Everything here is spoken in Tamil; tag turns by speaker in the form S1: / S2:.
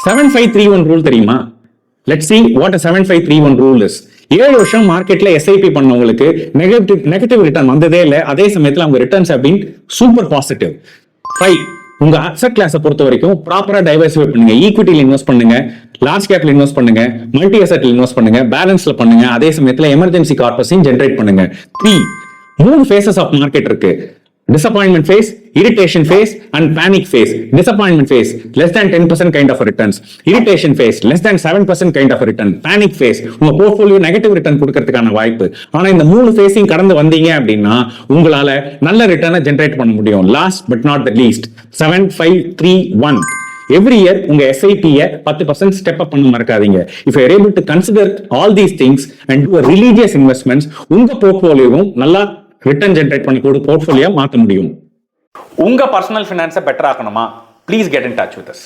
S1: 7531 ரூல் தெரியுமா? Let's see what a 7531 rule is. 7 வருஷம் மார்க்கெட்ல எஸ்ஐபி பண்ணவங்களுக்கு நெகட்டிவ் ரிட்டர்ன் வந்ததே இல்லை. அதே சமயத்தில் அவங்க returns have been super positive. 5, உங்க அசெட் கிளாஸை பொறுத்த வரைக்கும் ப்ராப்பரா டைவர்சிஃபை பண்ணுங்க. ஈக்விட்டியில் இன்வெஸ்ட் பண்ணுங்க, லார்ஜ் கேப்ல இன்வெஸ்ட் பண்ணுங்க, மல்டி அசெட்ல இன்வெஸ்ட் பண்ணுங்க, பேலன்ஸ்ல பண்ணுங்க. அதே சமயத்துல எமர்ஜென்சி கார்பஸையும் ஜெனரேட் பண்ணுங்க. 3, 3 phases ஆஃப் மார்க்கெட் இருக்கு. disappointment phase, irritation phase and panic phase. Disappointment phase less than 10% kind of a returns, irritation phase less than 7% kind of a return, panic phase உங்க போர்ட்ஃபோலியோ நெகட்டிவ் ரிட்டர்ன் கொடுக்கிறதுக்கான வாய்ப்பு. ஆனா இந்த 3 ஃபேஸையும் கடந்து வந்தீங்க அப்படின்னா உங்களால நல்ல ரிட்டர்னை ஜெனரேட் பண்ண முடியும். Last but not the least 7531. Every year உங்க எஸ்ஐபியை 10% ஸ்டெப் அப் பண்ண மறக்காதீங்க. If you are able to consider all these things and to religious investments, உங்க போர்ட்ஃபோலியோவும் நல்லா ரிட்டர்ன் ஜெனரேட் பண்ணக்கூடிய போர்ட்ஃபோலியோ மாற்ற முடியும்.
S2: உங்க பர்சனல் ஃபினான்ஸை பெட்டர் ஆக்கணுமா? Please get in touch with as.